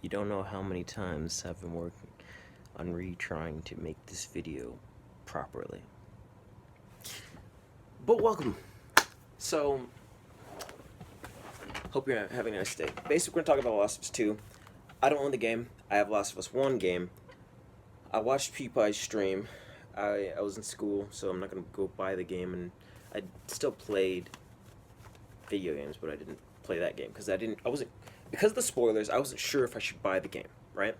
You don't know how many times I've been working on retrying to make this video properly. But welcome. So, hope you're having a nice day. Basically, we're going to talk about Last of Us 2. I don't own the game. I have Last of Us 1 game. I watched PewDiePie's stream. I was in school, so I'm not going to go buy the game. And I still played video games, but I didn't play that game because because of the spoilers, I wasn't sure if I should buy the game, right?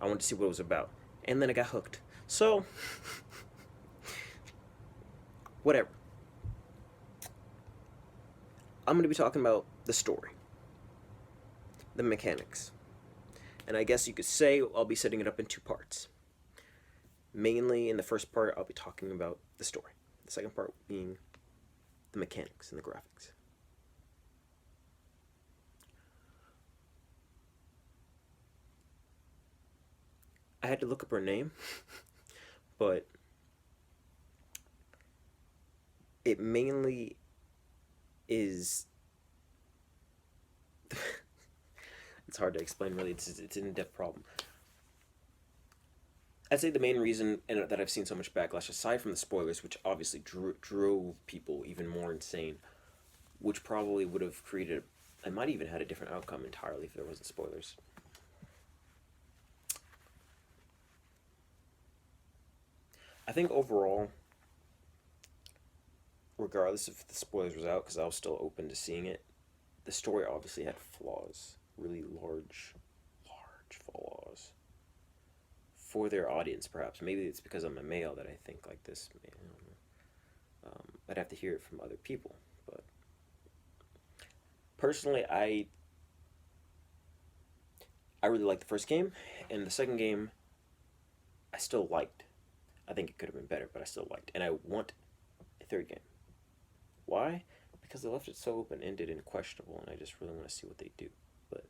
I wanted to see what it was about. And then I got hooked. So, whatever. I'm going to be talking about the story, the mechanics. And I guess you could say I'll be setting it up in two parts. Mainly in the first part, I'll be talking about the story. The second part being the mechanics and the graphics. I had to look up her name, but it mainly is it's hard to explain really. It's an in-depth problem. I'd say the main reason that I've seen so much backlash, aside from the spoilers, which obviously drove people even more insane, which probably would have created, I might even had a different outcome entirely if there wasn't spoilers. I think overall, regardless if the spoilers was out, because I was still open to seeing it, the story obviously had flaws, really large flaws for their audience. Perhaps maybe it's because I'm a male that I think like this. I don't know. I'd have to hear it from other people, but personally, I really liked the first game, and the second game, I still liked. I think it could have been better, but I still liked, and I want a third game. Why? Because they left it so open-ended and questionable, and I just really want to see what they do. But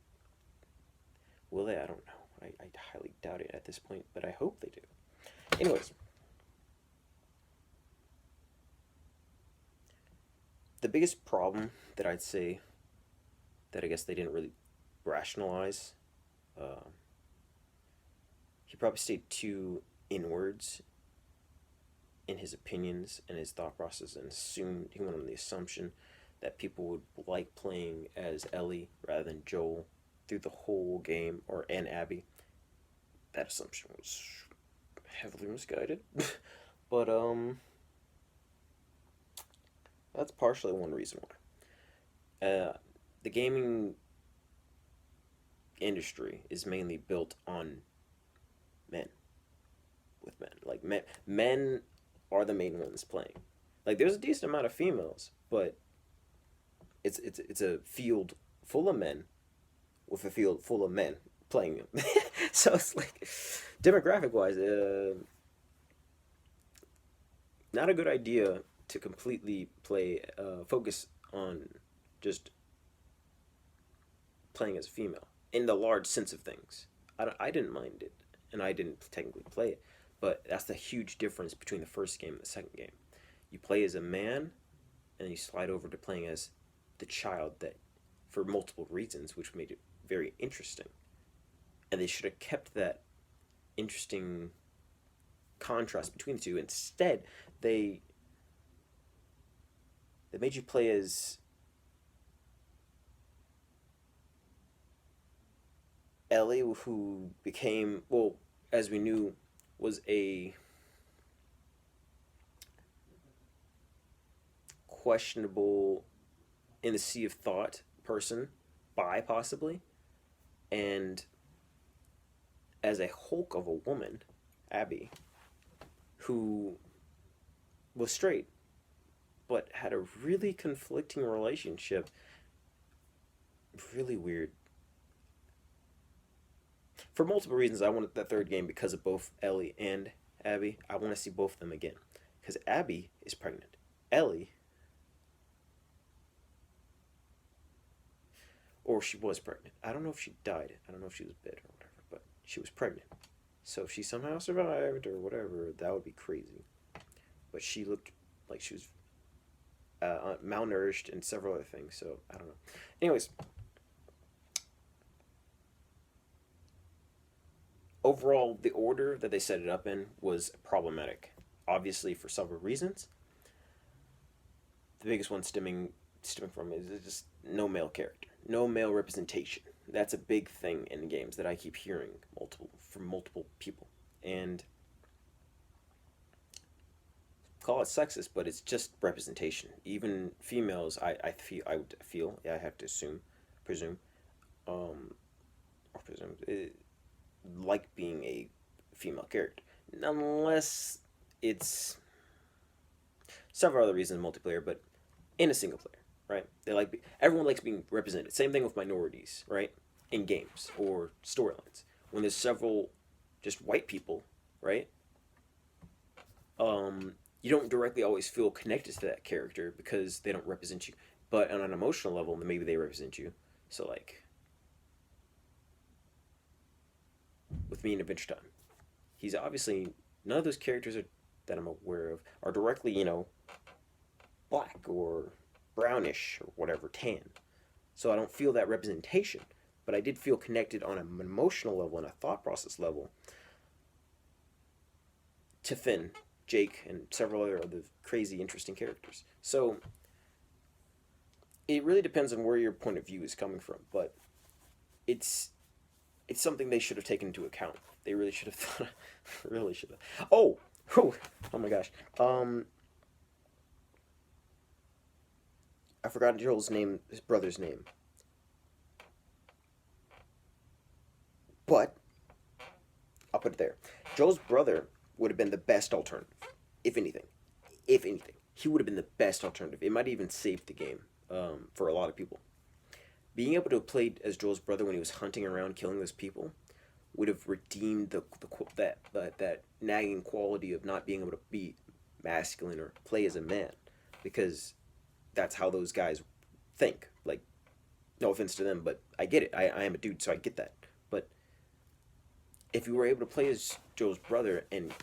will they? I don't know. I highly doubt it at this point, but I hope they do. Anyways, the biggest problem that I'd say that I guess they didn't really rationalize, he probably stayed too inwards in his opinions and his thought process, and assumed he went on the assumption that people would like playing as Ellie rather than Joel through the whole game, and Abby. That assumption was heavily misguided. But that's partially one reason why. The gaming industry is mainly built on men with men. Like men are the main ones playing. Like there's a decent amount of females, but it's a field full of men with a field full of men playing them. So it's like demographic wise, not a good idea to completely focus on just playing as a female in the large sense of things. I didn't mind it, and I didn't technically play it, but that's the huge difference between the first game and the second game. You play as a man, and you slide over to playing as the child, that for multiple reasons, which made it very interesting. And they should have kept that interesting contrast between the two. Instead, they made you play as Ellie, who became, well, as we knew, was a questionable, in the sea of thought person, bi possibly, and as a hulk of a woman, Abby, who was straight but had a really conflicting relationship. Really weird. For multiple reasons, I wanted that third game because of both Ellie and Abby. I want to see both of them again. Because Abby is pregnant. Ellie, or she was pregnant. I don't know if she died. I don't know if she was bit or whatever, but she was pregnant. So if she somehow survived or whatever, that would be crazy. But she looked like she was malnourished and several other things, so I don't know. Anyways, Overall, the order that they set it up in was problematic. Obviously, for several reasons. The biggest one stemming from is just no male character, no male representation. That's a big thing in games that I keep hearing from multiple people, and call it sexist, but it's just representation. Even females, I would feel, yeah, I have to presume, um, or presume, like being a female character, unless it's several other reasons multiplayer, but in a single player, right? Everyone likes being represented. Same thing with minorities, right? In games or storylines, when there's several just white people, right? You don't directly always feel connected to that character because they don't represent you. But on an emotional level, maybe they represent you. So like with me in Adventure Time, he's obviously none of those characters that I'm aware of are directly, black or brownish or whatever, tan. So I don't feel that representation, but I did feel connected on an emotional level and a thought process level to Finn, Jake, and several other of the crazy, interesting characters. So it really depends on where your point of view is coming from, but it's something they should have taken into account. They really should have thought. Really should have. Oh my gosh. I forgot Joel's name, his brother's name. But I'll put it there. Joel's brother would have been the best alternative, if anything. If anything, he would have been the best alternative. It might have even saved the game for a lot of people. Being able to have played as Joel's brother when he was hunting around killing those people would have redeemed that nagging quality of not being able to be masculine or play as a man, because that's how those guys think. Like, no offense to them, but I get it. I am a dude, so I get that. But if you were able to play as Joel's brother and,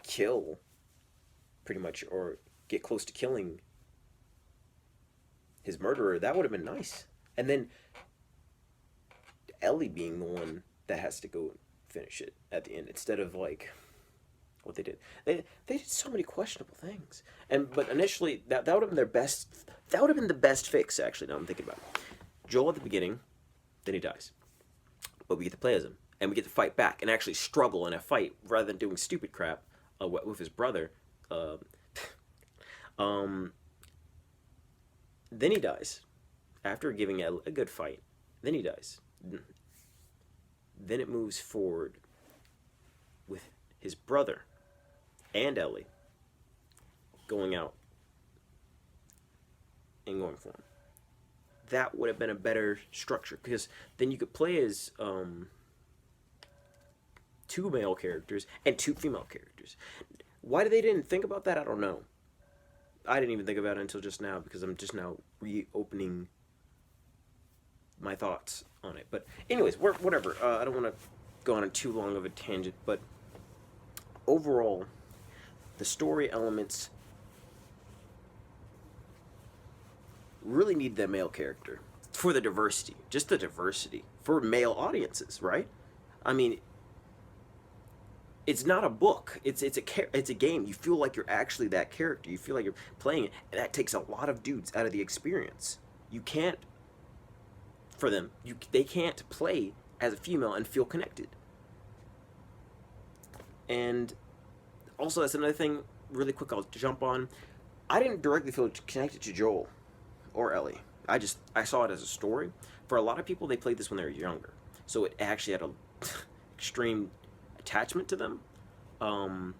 kill pretty much or get close to killing his murderer, that would have been nice. And then Ellie being the one that has to go finish it at the end instead of like what they did. They did so many questionable things. But initially that would have been their best. That would have been the best fix. Actually, now I'm thinking about it. Joel at the beginning, then he dies, but we get to play as him and we get to fight back and actually struggle in a fight rather than doing stupid crap with his brother. Then he dies after giving a good fight. Then he dies. Then it moves forward with his brother and Ellie going out and going for him. That would have been a better structure because then you could play as two male characters and two female characters. Why they didn't think about that, I don't know. I didn't even think about it until just now because I'm just now reopening my thoughts on it. But anyways, whatever. I don't want to go on too long of a tangent, but overall, the story elements really need that male character for the diversity, just the diversity for male audiences, right? I mean, it's not a book. It's a game. You feel like you're actually that character. You feel like you're playing it, and that takes a lot of dudes out of the experience. You can't, for them, they can't play as a female and feel connected. And also, that's another thing. Really quick, I'll jump on. I didn't directly feel connected to Joel or Ellie. I saw it as a story. For a lot of people, they played this when they were younger, so it actually had a extreme attachment to them, and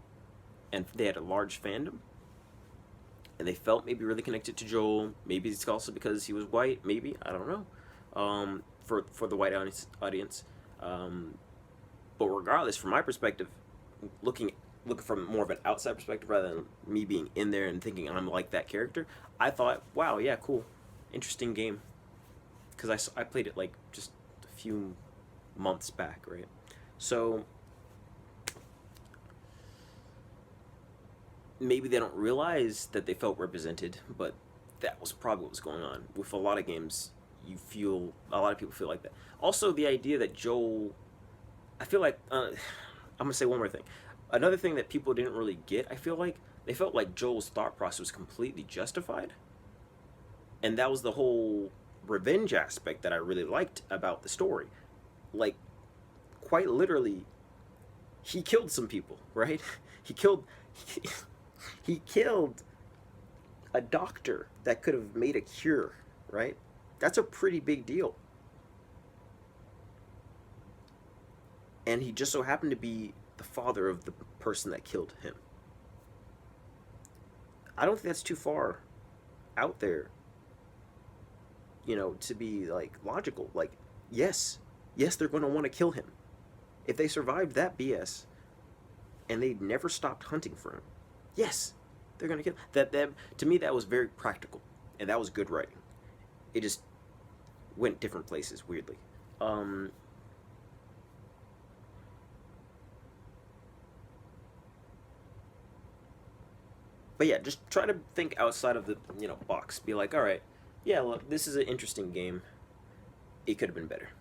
they had a large fandom, and they felt maybe really connected to Joel. Maybe it's also because he was white. Maybe, I don't know. For the white audience, but regardless, from my perspective, looking from more of an outside perspective rather than me being in there and thinking I'm like that character, I thought, wow, yeah, cool, interesting game, because I played it like just a few months back, right? So maybe they don't realize that they felt represented, but that was probably what was going on. With a lot of games, a lot of people feel like that. Also, the idea that Joel I feel like I'm gonna say one more thing. Another thing that people didn't really get, I feel like they felt like Joel's thought process was completely justified, and that was the whole revenge aspect that I really liked about the story. Like, quite literally, he killed some people, right? He killed he, he killed a doctor that could have made a cure, right? That's a pretty big deal. And he just so happened to be the father of the person that killed him. I don't think that's too far out there, to be like logical. Like, yes, yes, they're going to want to kill him. If they survived that BS and they never stopped hunting for him, yes, they're going to kill that. That to me, that was very practical, and that was good writing. It just went different places weirdly. Um, but yeah, just try to think outside of the box. Be like, all right, yeah, look, this is an interesting game. It could have been better,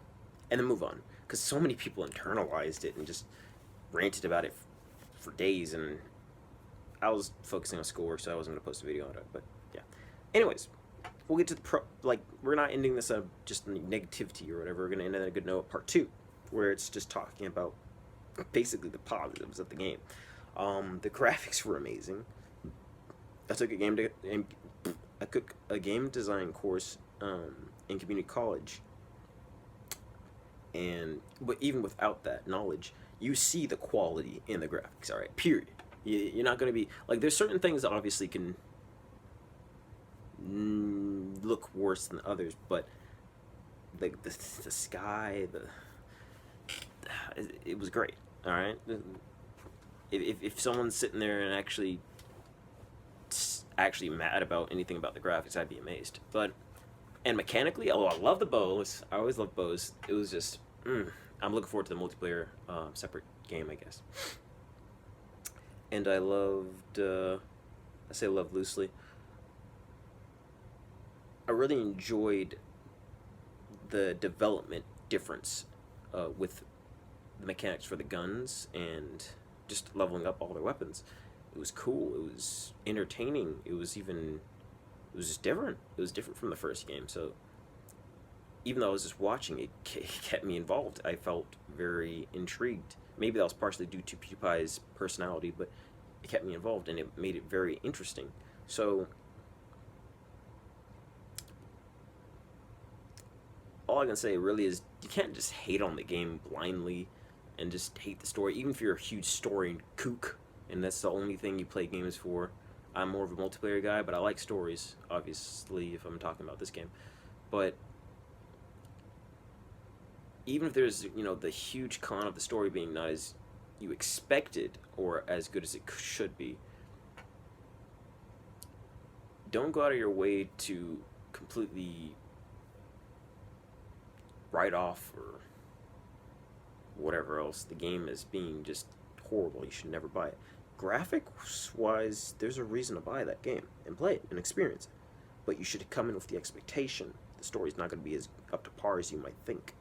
and then move on. Because so many people internalized it and just ranted about it for days, and I was focusing on schoolwork, so I wasn't gonna post a video on it. But yeah. Anyways, we'll get to the like we're not ending this just negativity or whatever. We're gonna end on a good note, part two, where it's just talking about basically the positives of the game. The graphics were amazing. I took a game design course in community college, and but even without that knowledge, you see the quality in the graphics. All right, period. You're not going to be like there's certain things that obviously can look worse than others, but like the sky, it was great. All right, if someone's sitting there and actually mad about anything about the graphics, I'd be amazed. But and mechanically, oh, I love the bows. I always love bows. It was just, I'm looking forward to the multiplayer separate game, I guess. And I loved, I say love loosely. I really enjoyed the development difference with the mechanics for the guns and just leveling up all their weapons. It was cool. It was entertaining. It was just different. It was different from the first game. So even though I was just watching, it kept me involved. I felt very intrigued. Maybe that was partially due to PewDiePie's personality, but it kept me involved and it made it very interesting. So all I can say really is you can't just hate on the game blindly and just hate the story, even if you're a huge story kook and that's the only thing you play games for. I'm more of a multiplayer guy, but I like stories, obviously, if I'm talking about this game. But even if there's, the huge con of the story being not as you expected or as good as it should be, don't go out of your way to completely write off or whatever else the game as being just horrible. You should never buy it. Graphics wise, there's a reason to buy that game and play it and experience it. But you should come in with the expectation the story's not going to be as up to par as you might think.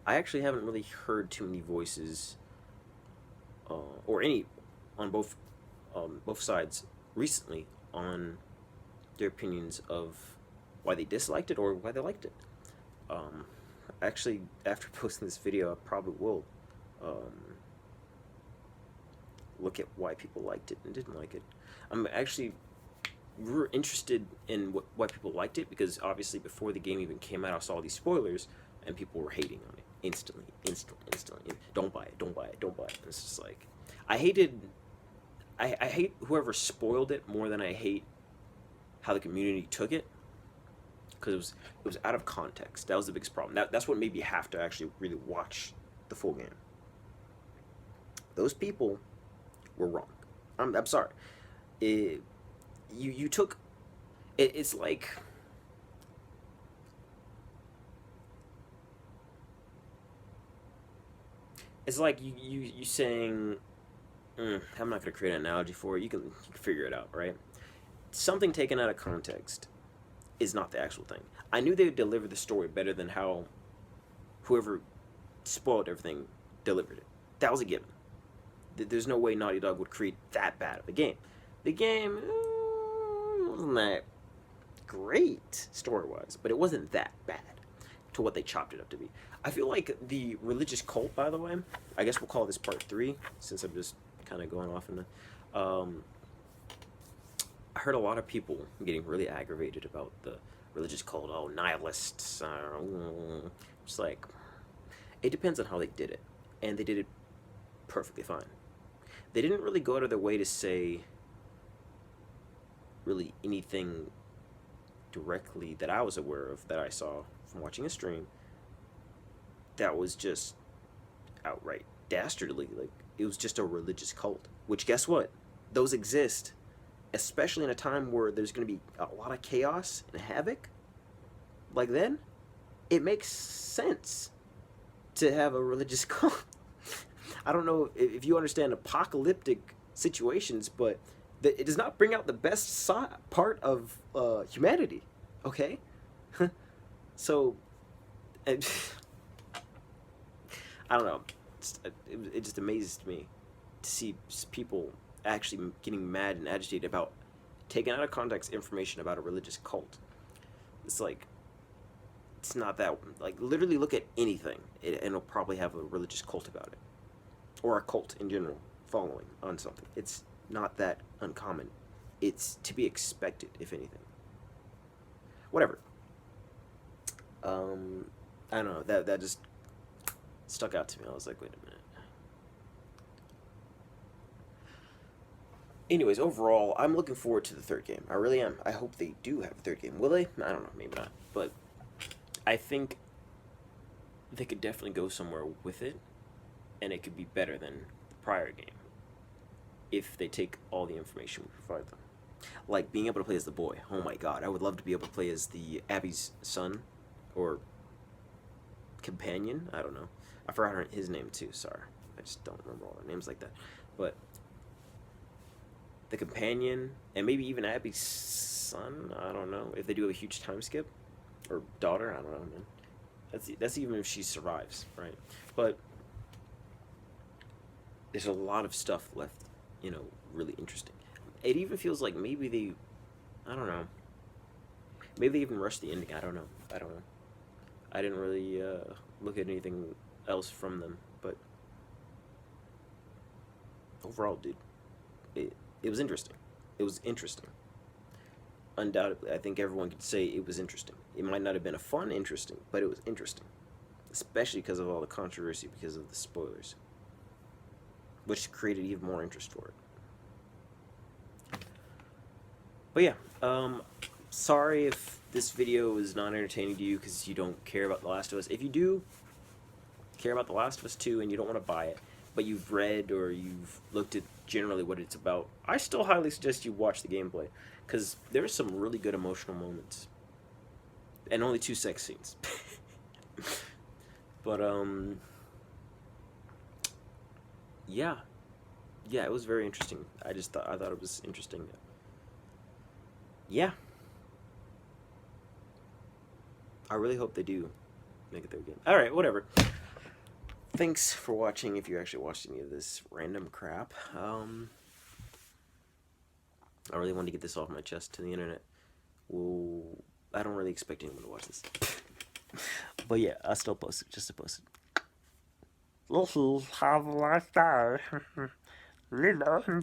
I actually haven't really heard too many voices, or any, on both sides recently on their opinions of why they disliked it or why they liked it. Um, Actually, after posting this video, I probably will look at why people liked it and didn't like it. I'm actually interested in why people liked it because obviously before the game even came out, I saw these spoilers and people were hating on it instantly. Don't buy it, don't buy it, don't buy it. And it's just like I hate whoever spoiled it more than I hate how the community took it because it was out of context. That was the biggest problem. That's what made me have to actually really watch the full game. Those people were wrong. I'm sorry. You took it, it's like you saying I'm not going to create an analogy for it. You can figure it out, right? Something taken out of context is not the actual thing. I knew they would deliver the story better than how whoever spoiled everything, delivered it. That was a given. There's no way Naughty Dog would create that bad of a game. The game wasn't that great story-wise, but it wasn't that bad to what they chopped it up to be. I feel like the religious cult, by the way, I guess we'll call this part 3, since I'm just kind of going off in the... I heard a lot of people getting really aggravated about the religious cult. Oh, nihilists. It's like, it depends on how they did it. And they did it perfectly fine. They didn't really go out of their way to say really anything directly that I was aware of, that I saw from watching a stream, that was just outright dastardly. Like, it was just a religious cult. Which, guess what? Those exist. Especially in a time where there's going to be a lot of chaos and havoc. Like then, it makes sense to have a religious cult. I don't know if you understand apocalyptic situations, but it does not bring out the best part of humanity. Okay? So, I don't know. It just amazes me to see people actually getting mad and agitated about taking out of context information about a religious cult. It's like, it's not that, like, literally look at anything and it'll probably have a religious cult about it, or a cult in general following on something. It's not that uncommon. It's to be expected, if anything. Whatever. I don't know, that just stuck out to me. I was like, wait a minute. Anyways, overall, I'm looking forward to the third game. I really am. I hope they do have a third game. Will they? I don't know. Maybe not. But I think they could definitely go somewhere with it, and it could be better than the prior game if they take all the information we provide them. Like being able to play as the boy. Oh my god, I would love to be able to play as the Abby's son, or companion. I don't know. I forgot his name too. Sorry, I just don't remember all the names like that. But the companion, and maybe even Abby's son. I don't know if they do a huge time skip, or daughter. I don't know, man. That's even if she survives, right? But there's a lot of stuff left, you know, really interesting. It even feels like maybe they, I don't know, maybe they even rushed the ending. I don't know. I didn't really look at anything else from them, but overall, dude, it was interesting. It was interesting. Undoubtedly, I think everyone could say it was interesting. It might not have been a fun interesting, but it was interesting. Especially because of all the controversy, because of the spoilers. Which created even more interest for it. But yeah, sorry if this video is not entertaining to you because you don't care about The Last of Us. If you do care about The Last of Us 2 and you don't want to buy it, but you've read or you've looked at generally what it's about, I still highly suggest you watch the gameplay, because there's some really good emotional moments. And only 2 sex scenes. But, yeah. Yeah, it was very interesting. I thought it was interesting. Yeah. I really hope they do make it their game. Alright, whatever. Thanks for watching, if you actually watched any of this random crap. I really wanted to get this off my chest to the internet. Well, I don't really expect anyone to watch this. But yeah, I'll still post it, just to post it. Little have a lifestyle. Little